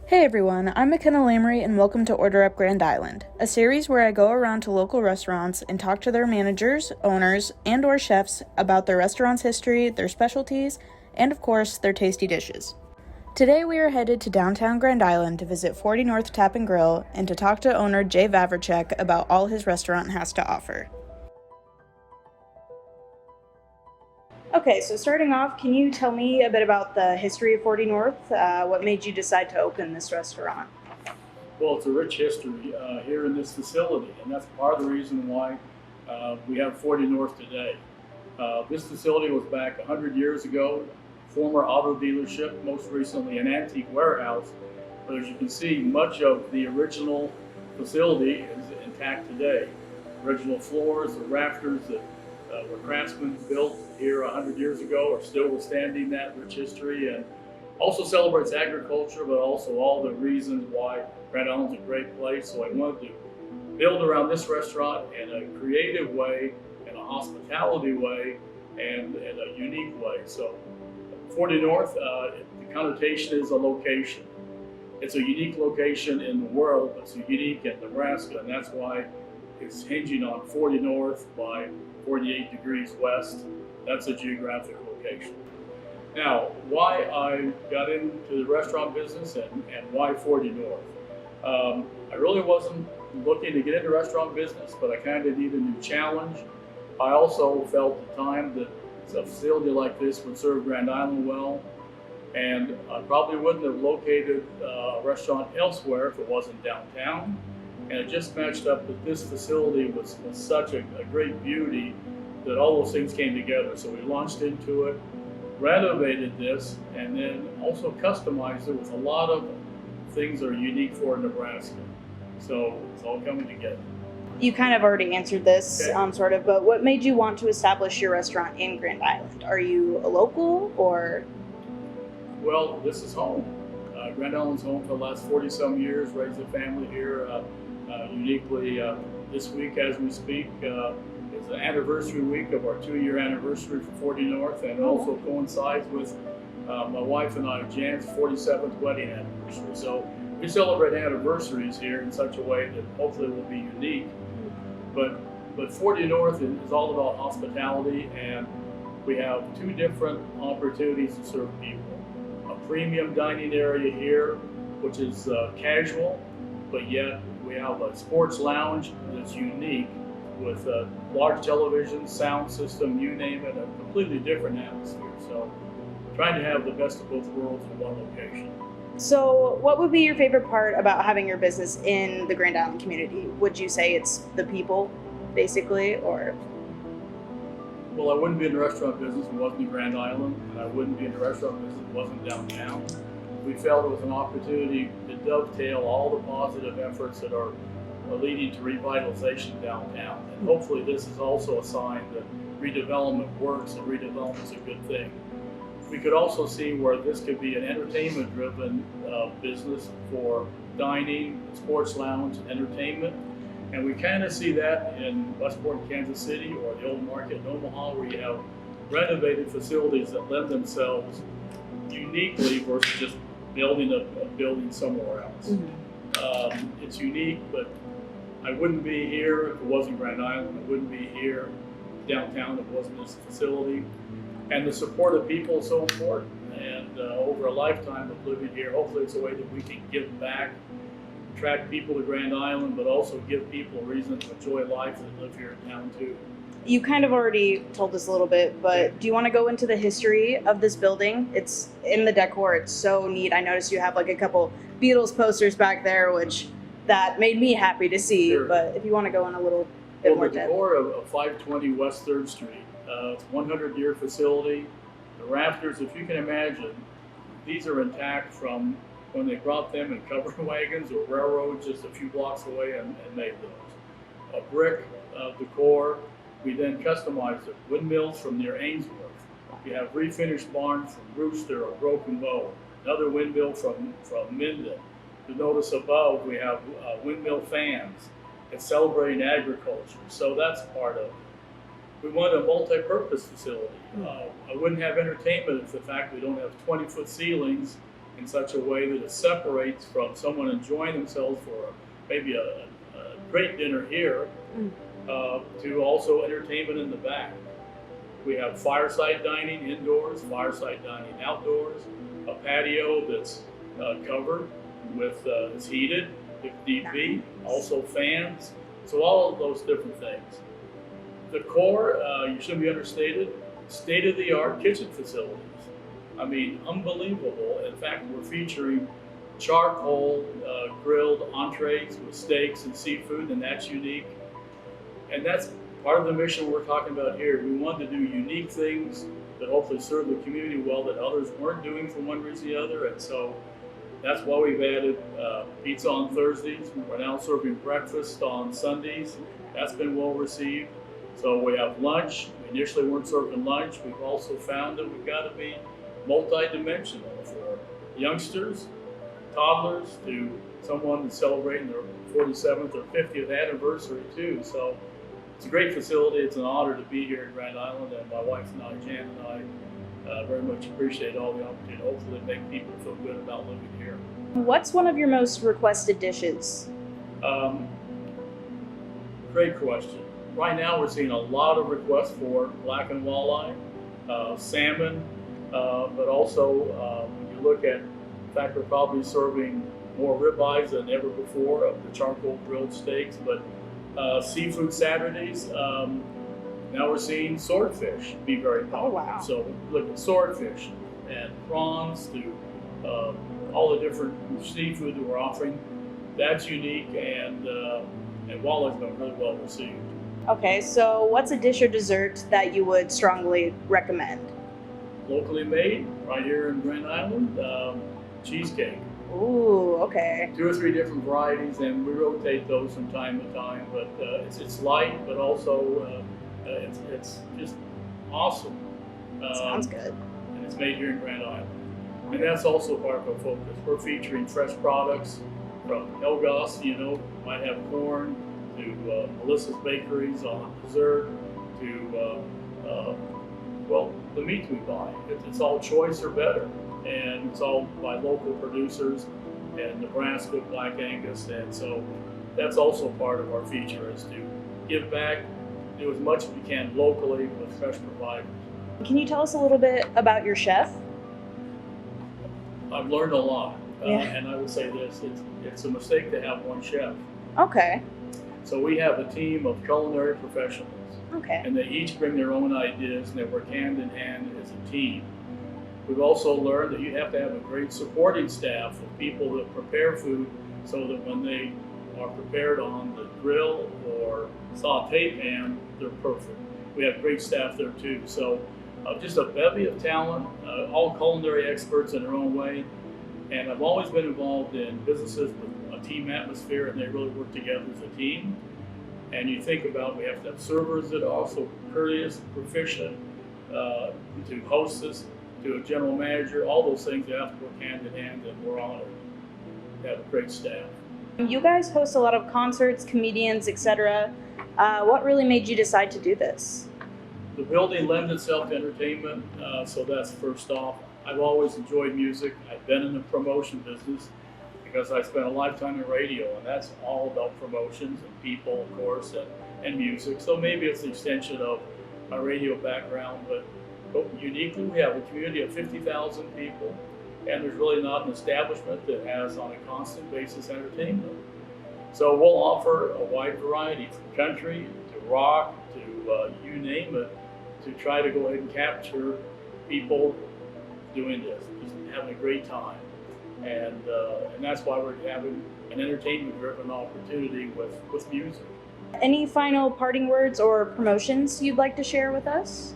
Hey everyone, I'm McKenna Lamry and welcome to Order Up Grand Island, a series where I go around to local restaurants and talk to their managers, owners, and or chefs about their restaurant's history, their specialties, and of course, their tasty dishes. Today we are headed to downtown Grand Island to visit 40 North Tap and Grill and to talk to owner Jay Vavracek about all his restaurant has to offer. Okay, so starting off, can you tell me a bit about the history of 40 North? What made you decide to open this restaurant? Well, it's a rich history here in this facility, and that's part of the reason why we have 40 North today. This facility was back 100 years ago, former auto dealership, most recently an antique warehouse. But as you can see, much of the original facility is intact today. Original floors, the rafters that were craftsmen built here 100 years ago are still withstanding that rich history, and also celebrates agriculture, but also all the reasons why Grand Island's a great place. So I wanted to build around this restaurant in a creative way, in a hospitality way, and in a unique way. So 40 North, the connotation is a location. It's a unique location in the world, but it's unique in Nebraska, and that's why it's hinging on 40 North by 48 degrees west. That's a geographic location. Now, why I got into the restaurant business and why 40 North? I really wasn't looking to get into restaurant business, but I kind of needed a new challenge. I also felt at the time that a facility like this would serve Grand Island well, and I probably wouldn't have located a restaurant elsewhere if it wasn't downtown. And it just matched up that this facility was such a great beauty that all those things came together. So we launched into it, renovated this, and then also customized it with a lot of things that are unique for Nebraska. So it's all coming together. You kind of already answered this, Okay. sort of, but what made you want to establish your restaurant in Grand Island? Are you a local or? Well, this is home. Grand Island's home for the last 40 some years, raised a family here. Uniquely, this week as we speak, is the anniversary week of our 2-year anniversary for 40 North, and also coincides with my wife and I, Jan's 47th wedding anniversary. So we celebrate anniversaries here in such a way that hopefully will be unique. But 40 North is all about hospitality, and we have 2 different opportunities to serve people. A premium dining area here, which is casual, but yet we have a sports lounge that's unique with a large television, sound system, you name it, a completely different atmosphere. So trying to have the best of both worlds in one location. So, what would be your favorite part about having your business in the Grand Island community? Would you say it's the people, basically, or? Well, I wouldn't be in the restaurant business if it wasn't in Grand Island, and I wouldn't be in the restaurant business if it wasn't downtown. We felt it was an opportunity to dovetail all the positive efforts that are leading to revitalization downtown. And hopefully this is also a sign that redevelopment works, and redevelopment is a good thing. We could also see where this could be an entertainment-driven business for dining, sports lounge, entertainment. And we kind of see that in Westport, Kansas City, or the old market in Omaha, where you have renovated facilities that lend themselves uniquely versus just building a building somewhere else. Mm-hmm. It's unique, but I wouldn't be here if it wasn't Grand Island. I wouldn't be here downtown if it wasn't this facility. And the support of people is so important. And over a lifetime of living here, hopefully it's a way that we can give back, attract people to Grand Island, but also give people a reason to enjoy life and live here in town too. You kind of already told us a little bit, but do you want to go into the history of this building? It's in the decor. It's so neat. I noticed you have like a couple Beatles posters back there, which that made me happy to see. Sure. But if you want to go in a little bit more The depth. decor of 520 West 3rd Street, it's a 100-year facility. The rafters, if you can imagine, these are intact from when they brought them in covered wagons or railroads just a few blocks away and made those. A brick decor. We then customized it. Windmills from near Ainsworth. You have refinished barns from Brewster or Broken Bow. Another windmill from Minden. You notice above we have windmill fans. It's celebrating agriculture. So that's part of it. We want a multi-purpose facility. I wouldn't have entertainment if the fact we don't have 20-foot ceilings in such a way that it separates from someone enjoying themselves for maybe a great dinner here to also entertainment in the back. We have fireside dining indoors, fireside dining outdoors, a patio that's covered with it's heated if need be, also fans. So all of those different things. The core, you shouldn't be understated, state-of-the-art kitchen facilities. I mean, unbelievable. In fact, we're featuring charcoal grilled entrees with steaks and seafood, and that's unique. And that's part of the mission we're talking about here. We wanted to do unique things that hopefully serve the community well that others weren't doing for one reason or the other. And so that's why we've added pizza on Thursdays. We're now serving breakfast on Sundays. That's been well received. So we have lunch. We initially weren't serving lunch. We've also found that we've got to be multi-dimensional for youngsters, toddlers, to someone that's celebrating their 47th or 50th anniversary too. So it's a great facility. It's an honor to be here in Grand Island, and my wife and I, Jan and I, very much appreciate all the opportunity. Hopefully make people feel good about living here. What's one of your most requested dishes? Great question. Right now we're seeing a lot of requests for blackened walleye, salmon, but also when you look at, in fact, we're probably serving more ribeyes than ever before of the charcoal grilled steaks, but seafood Saturdays, now we're seeing swordfish be very popular. Oh, wow. So look at swordfish and prawns to all the different seafood that we're offering. That's unique, and walleye's been really well received. Okay, so what's a dish or dessert that you would strongly recommend? Locally made, right here in Grand Island, cheesecake. Ooh, okay. 2 or 3 different varieties, and we rotate those from time to time. But it's light, but also it's just awesome. Sounds good. And it's made here in Grand Island, and that's also part of our focus. We're featuring fresh products from Elgos, might have corn, to Melissa's Bakeries on dessert, to the meat we buy. It's all choice or better, and it's all by local producers and Nebraska Black Angus, and so that's also part of our feature, is to give back, do as much as we can locally with fresh providers. Can you tell us a little bit about your chef? I've learned a lot, Yeah. and I would say this, it's a mistake to have one chef. Okay. So we have a team of culinary professionals, Okay. and they each bring their own ideas, and they work hand in hand as a team. We've also learned that you have to have a great supporting staff of people that prepare food so that when they are prepared on the grill or saute pan, they're perfect. We have great staff there too. So just a bevy of talent, all culinary experts in their own way. And I've always been involved in businesses with a team atmosphere, and they really work together as a team. And you think about, we have to have servers that are also courteous, proficient, to hostess, to a general manager, all those things that have to work hand in hand, and we're honored to have a great staff. You guys host a lot of concerts, comedians, etc. What really made you decide to do this? The building lends itself to entertainment, so that's first off. I've always enjoyed music. I've been in the promotion business because I spent a lifetime in radio, and that's all about promotions and people, of course, and music. So maybe it's an extension of my radio background, but uniquely we have a community of 50,000 people, and there's really not an establishment that has on a constant basis entertainment. So we'll offer a wide variety, from country to rock to you name it, to try to go ahead and capture people doing this, just having a great time. And that's why we're having an entertainment-driven opportunity with music. Any final parting words or promotions you'd like to share with us?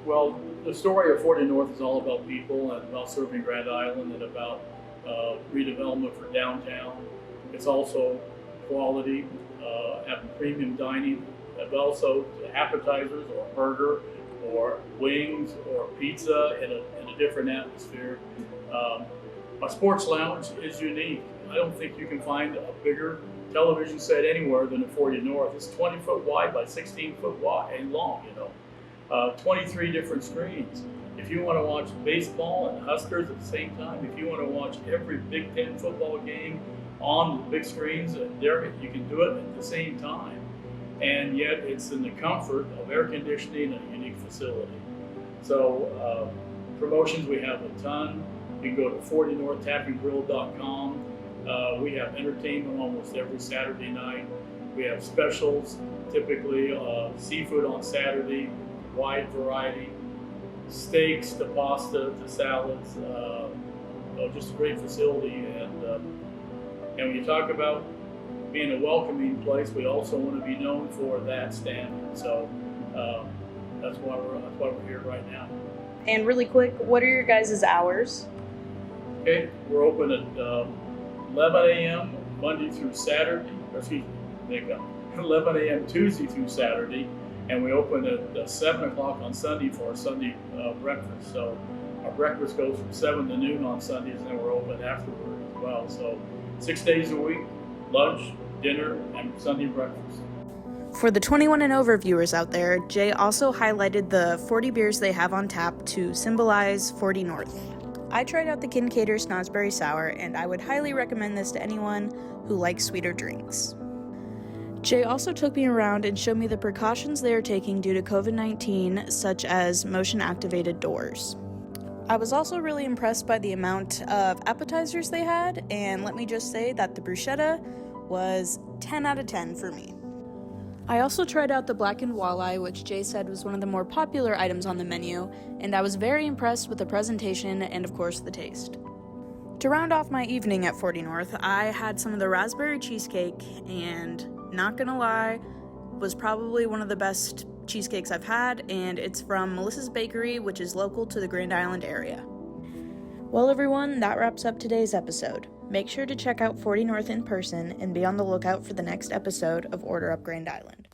Well, the story of 40 North is all about people and about serving Grand Island and about redevelopment for downtown. It's also quality, having premium dining, but also appetizers or burger or wings or pizza in a different atmosphere. Our sports lounge is unique. I don't think you can find a bigger television set anywhere than at 40 North. It's 20 foot wide by 16 foot wide and long, 23 different screens. If you want to watch baseball and Huskers at the same time, if you want to watch every Big Ten football game on the big screens there, you can do it at the same time. And yet it's in the comfort of air conditioning and a unique facility. So promotions, we have a ton. You can go to 40northtappinggrill.com. We have entertainment almost every Saturday night. We have specials, typically seafood on Saturday, wide variety, steaks to pasta to salads. Just a great facility. And when you talk about being a welcoming place, we also want to be known for that standard. So that's why we're here right now. And really quick, what are your guys' hours? Okay, we're open at 11 a.m. Monday through Saturday, or excuse me, 11 a.m. Tuesday through Saturday, and we open at 7 o'clock on Sunday for our Sunday breakfast. So our breakfast goes from 7 to noon on Sundays, and then we're open afterward as well. So 6 days a week, lunch, dinner, and Sunday breakfast. For the 21 and over viewers out there, Jay also highlighted the 40 beers they have on tap to symbolize 40 North. I tried out the Kincaidor Snosberry Sour, and I would highly recommend this to anyone who likes sweeter drinks. Jay also took me around and showed me the precautions they are taking due to COVID-19, such as motion-activated doors. I was also really impressed by the amount of appetizers they had, and let me just say that the bruschetta was 10 out of 10 for me. I also tried out the blackened walleye, which Jay said was one of the more popular items on the menu, and I was very impressed with the presentation and, of course, the taste. To round off my evening at 40 North, I had some of the raspberry cheesecake, and not gonna lie, was probably one of the best cheesecakes I've had, and it's from Melissa's Bakery, which is local to the Grand Island area. Well, everyone, that wraps up today's episode. Make sure to check out 40 North in person and be on the lookout for the next episode of Order Up Grand Island.